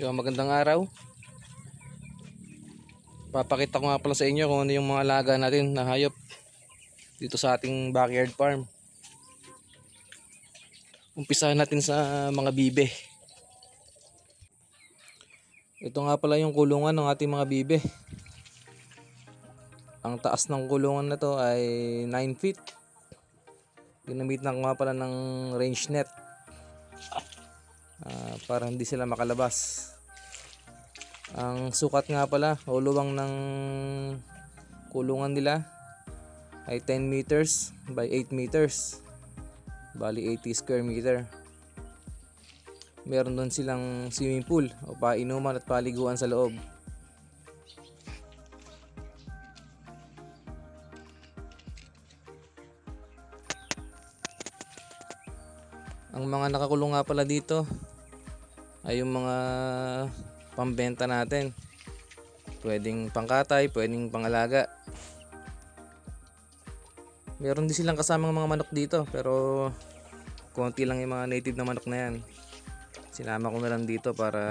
So magandang araw. Papakita ko nga pala sa inyo kung ano yung mga alaga natin na hayop dito sa ating backyard farm. Umpisahan natin sa mga bibe. Ito nga pala yung kulungan ng ating mga bibe. Ang taas ng kulungan na to ay 9 feet. Ginamitan ko nga pala ng range net para hindi sila makalabas. Ang sukat nga pala o luwang ng kulungan nila ay 10 meters by 8 meters, bali 80 square meter. Meron doon silang swimming pool o painuman at paliguan sa loob. Ang mga nakakulong nga pala dito ay yung mga pambenta natin. Pwedeng pangkatay, pwedeng pangalaga. Meron din silang kasamang mga manok dito, pero konti lang yung mga native na manok na yan. Sinama ko na lang dito para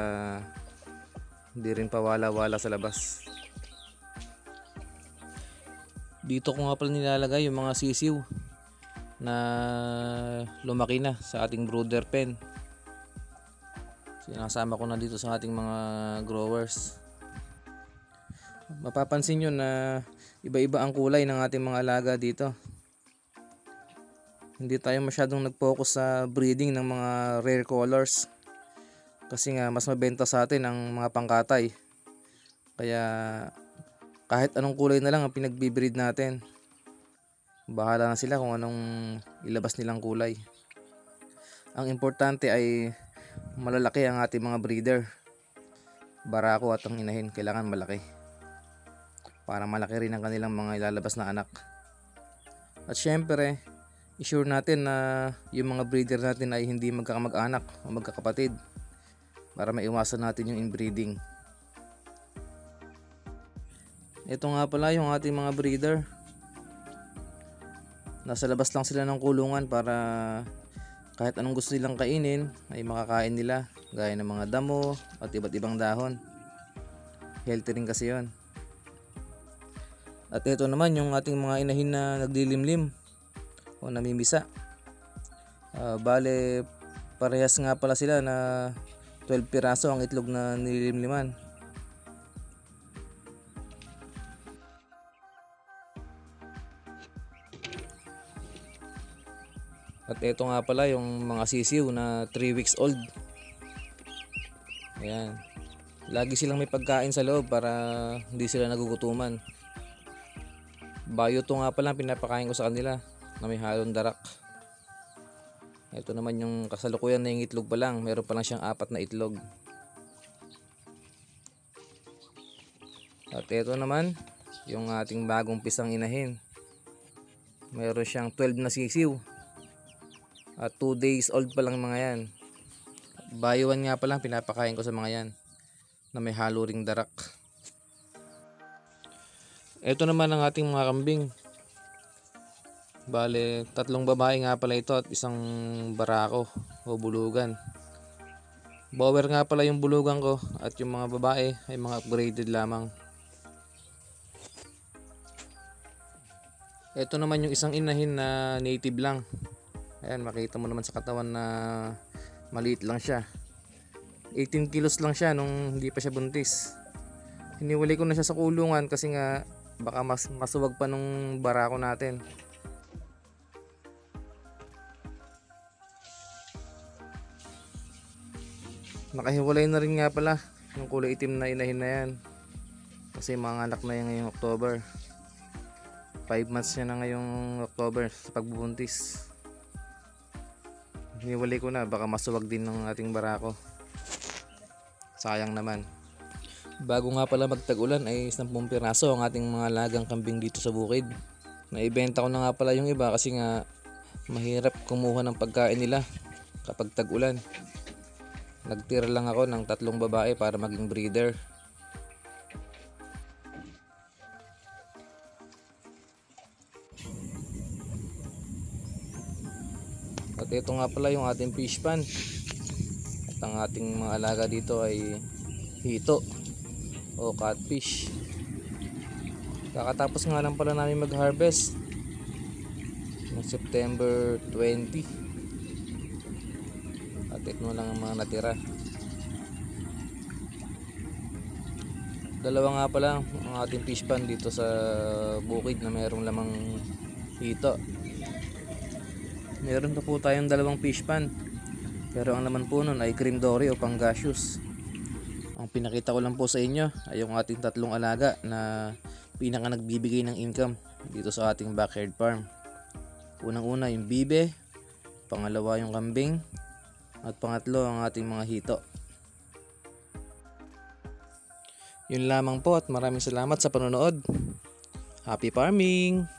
hindi rin pawala-wala sa labas. Dito ko nga pala nilalagay yung mga sisiw na lumaki na sa ating brooder pen. Sinasama ko na dito sa ating mga growers. Mapapansin nyo na iba-iba ang kulay ng ating mga alaga dito. Hindi tayo masyadong nag-focus sa breeding ng mga rare colors, kasi nga mas mabenta sa atin ang mga pangkatay. Kaya kahit anong kulay na lang ang pinagbi-breed natin. Bahala na sila kung anong ilabas nilang kulay. Ang importante ay malalaki ang ating mga breeder. Barako at ang inahin kailangan malaki, para malaki rin ang kanilang mga ilalabas na anak. At syempre, i-sure natin na yung mga breeder natin ay hindi magkakamag-anak o magkakapatid, para maiwasan natin yung inbreeding. Ito nga pala yung ating mga breeder. Nasa labas lang sila ng kulungan para kahit anong gusto nilang kainin ay makakain nila, gaya ng mga damo at iba't ibang dahon. Healthy rin kasi yon. At ito naman yung ating mga inahin na naglilimlim o namimisa. Bale parehas nga pala sila na 12 piraso ang itlog na nililimliman. At ito nga pala yung mga sisiw na 3 weeks old. Ayan. Lagi silang may pagkain sa loob para hindi sila nagugutuman. Bayo to nga pala pinapakain ko sa kanila na may halong darak. Ito naman yung kasalukuyan na yung itlog pa lang. Meron pa lang siyang 4 na itlog. At ito naman yung ating bagong pisang inahin. Meron siyang 12 na sisiw. At 2 days old pa lang mga yan. Bayuan nga pa lang pinapakain ko sa mga yan na may halo ring darak. Ito naman ang ating mga kambing. Bale 3 babae nga pala ito at 1 barako o bulugan. Bower nga pala yung bulugan ko at yung mga babae ay mga upgraded lamang. Ito naman yung isang inahin na native lang. Ayan, makita mo naman sa katawan na maliit lang siya. 18 kilos lang siya nung hindi pa siya buntis. Hiniwalay ko na siya sa kulungan kasi nga baka masuwag pa nung barako natin. Nakahiwalay na rin nga pala yung kulay itim na inahin na yan, kasi mga anak na yan ngayong October. 5 months niya na ngayong October sa pagbubuntis. Hiniwalay ko na, baka masuwag din ng ating barako. Sayang naman. Bago nga pala magtag-ulan ay 10 piraso ang ating mga alagang kambing dito sa bukid. Naibenta ko na nga pala yung iba kasi nga mahirap kumuha ng pagkain nila kapag tag-ulan. Nagtira lang ako ng 3 babae para maging breeder. At ito nga pala yung ating fish pan. At ang ating mga alaga dito ay hito o catfish. Kakatapos nga lang pala namin mag-harvest noong September 20 at ito lang ang mga natira. Dalawa nga pala ang ating fish pan dito sa bukid na mayroong lamang hito. Meron pa po tayong dalawang fish pan, pero ang laman po nun ay cream dory o pangasius. Ang pinakita ko lang po sa inyo ay yung ating tatlong alaga na pinaka nagbibigay ng income dito sa ating backyard farm. Unang-una yung bibe, pangalawa yung kambing, at pangatlo ang ating mga hito. Yun lamang po at maraming salamat sa panonood. Happy farming!